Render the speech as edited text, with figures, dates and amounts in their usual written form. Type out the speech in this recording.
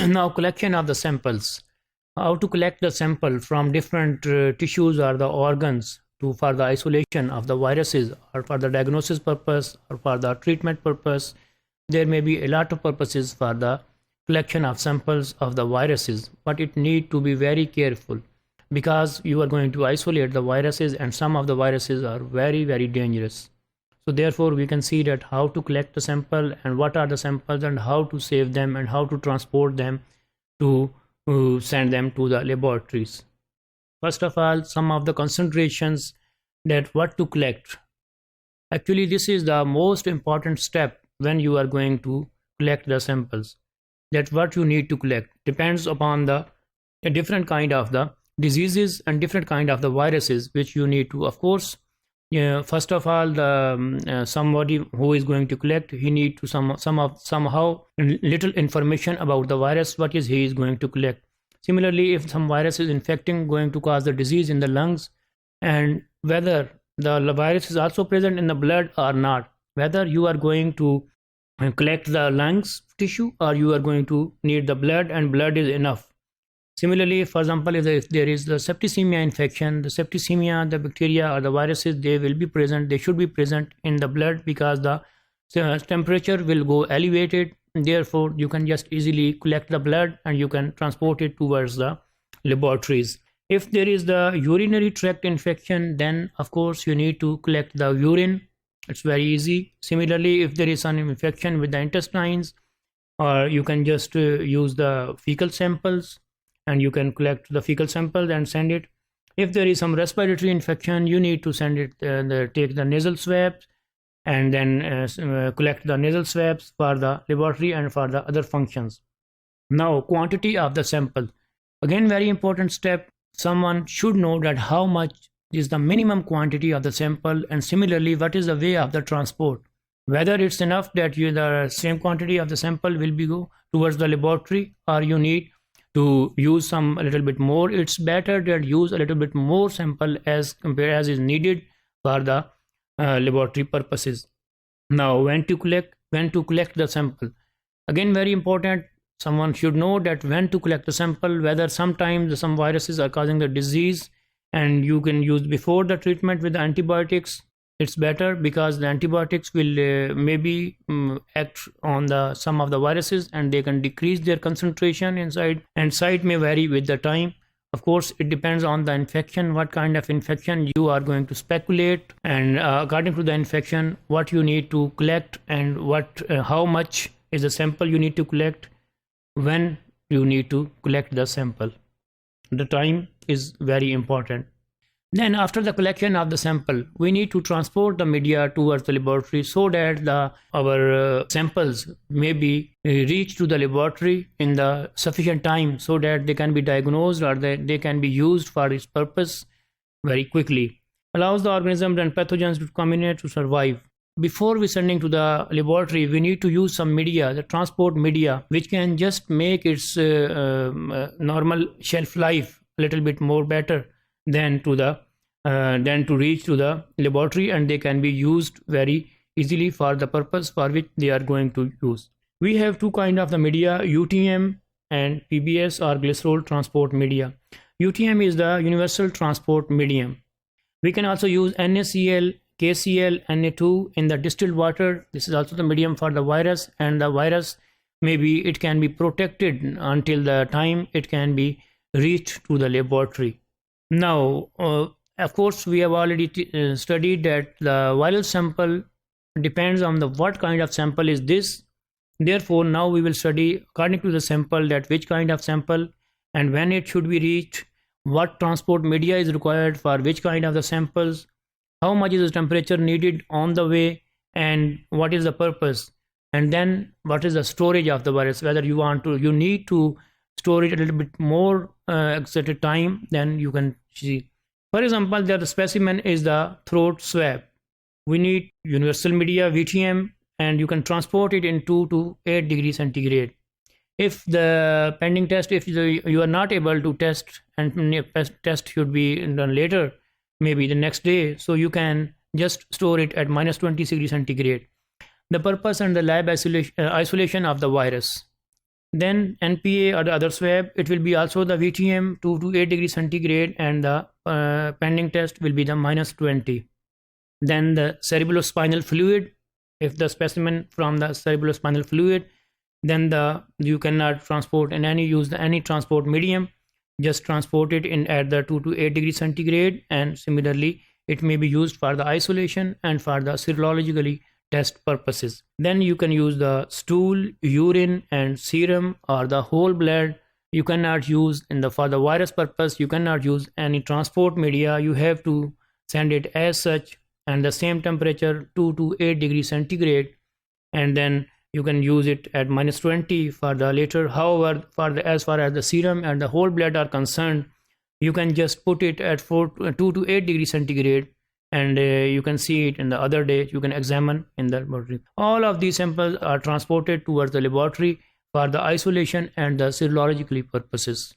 Now, collection of the samples. How to collect the sample from different tissues or the organs for the isolation of the viruses, or for the diagnosis purpose, or for the treatment purpose. There may be a lot of purposes for the collection of samples of the viruses, but it need to be very careful, because you are going to isolate the viruses, and some of the viruses are very dangerous. So therefore we can see that how to collect the sample, and what are the samples, and how to save them, and how to transport them to send them to the laboratories. First of all, some of the considerations that what to collect. Actually, this is the most important step when you are going to collect the samples. That what you need to collect depends upon the different kind of the diseases and different kind of the viruses which you need to, of course. First of all, the somebody who is going to collect, he need to somehow little information about the virus what is he is going to collect. Similarly, if some virus is infecting, going to cause the disease in the lungs, and whether the virus is also present in the blood or not, whether you are going to collect the lungs tissue, or you are going to need the blood, and blood is enough. Similarly, for example, if there is the septicemia infection, the septicemia, the bacteria or the viruses, they will be present, they should be present in the blood, because the temperature will go elevated. Therefore, you can just easily collect the blood, and you can transport it towards the laboratories. If there is the urinary tract infection, then of course you need to collect the urine. It's very easy. Similarly, if there is some infection with the intestines, or you can just use the fecal samples, and you can collect the fecal sample and send it. If there is some respiratory infection, you need to send it, take the nasal swabs, and then collect the nasal swabs for the laboratory and for the other functions. Now, quantity of the sample. Again, very important step. Someone should know that how much is the minimum quantity of the sample, and similarly, what is the way of the transport. Whether it's enough that the same quantity of the sample will be go towards the laboratory, or you need to use a little bit more. It's better that use a little bit more sample as compared as is needed for the laboratory purposes. Now, when to collect the sample. Again, very important. Someone should know that when to collect the sample, whether sometimes some viruses are causing the disease, and you can use before the treatment with the antibiotics. It's better, because the antibiotics will maybe act on the some of the viruses, and they can decrease their concentration inside, and site may vary with the time. Of course, it depends on the infection, what kind of infection you are going to speculate, and according to the infection, what you need to collect, and how much is the sample you need to collect, when you need to collect the sample. The time is very important. Then after the collection of the sample, we need to transport the media towards the laboratory, so that our samples may be reached to the laboratory in the sufficient time, so that they can be diagnosed, or they can be used for its purpose very quickly. Allows the organisms and pathogens to communicate to survive. Before we sending to the laboratory, we need to use some media, the transport media, which can just make its normal shelf life a little bit more better than to reach to the laboratory, and they can be used very easily for the purpose for which they are going to use. We have two kind of the media, UTM and PBS, or glycerol transport media. UTM is the universal transport medium. We can also use NaCl, KCl, Na2 in the distilled water. This is also the medium for the virus, and the virus maybe it can be protected until the time it can be reached to the laboratory. Now, of course, we have already studied that the viral sample depends on what kind of sample is this. Therefore, now we will study according to the sample, that which kind of sample, and when it should be reached, what transport media is required for which kind of the samples, how much is the temperature needed on the way, and what is the purpose, and then what is the storage of the virus, whether you need to store it a little bit more at a time, then you can see. For example, the specimen is the throat swab. We need universal media, VTM, and you can transport it in 2 to 8 degrees centigrade. If the pending test, if you are not able to test, and test should be done later, maybe the next day, so you can just store it at minus 20 degrees centigrade. The purpose and the lab isolation of the virus. Then NPA or the other swab, it will be also the VTM 2 to 8 degrees centigrade, and the pending test will be the -20. Then the cerebrospinal fluid, if the specimen from the cerebrospinal fluid, then you cannot transport in use any transport medium, just transport it in at the 2 to 8 degrees centigrade. And similarly, it may be used for the isolation and for the serologically test purposes. Then you can use the stool, urine and serum or the whole blood. You cannot use for the virus purpose, you cannot use any transport media. You have to send it as such, and the same temperature 2 to 8 degrees centigrade, and then you can use it at -20 for the later. However, as far as the serum and the whole blood are concerned, you can just put it at 2 to 8 degrees centigrade, and you can see it in the other day. You can examine in the laboratory. All of these samples are transported towards the laboratory for the isolation and the serologically purposes.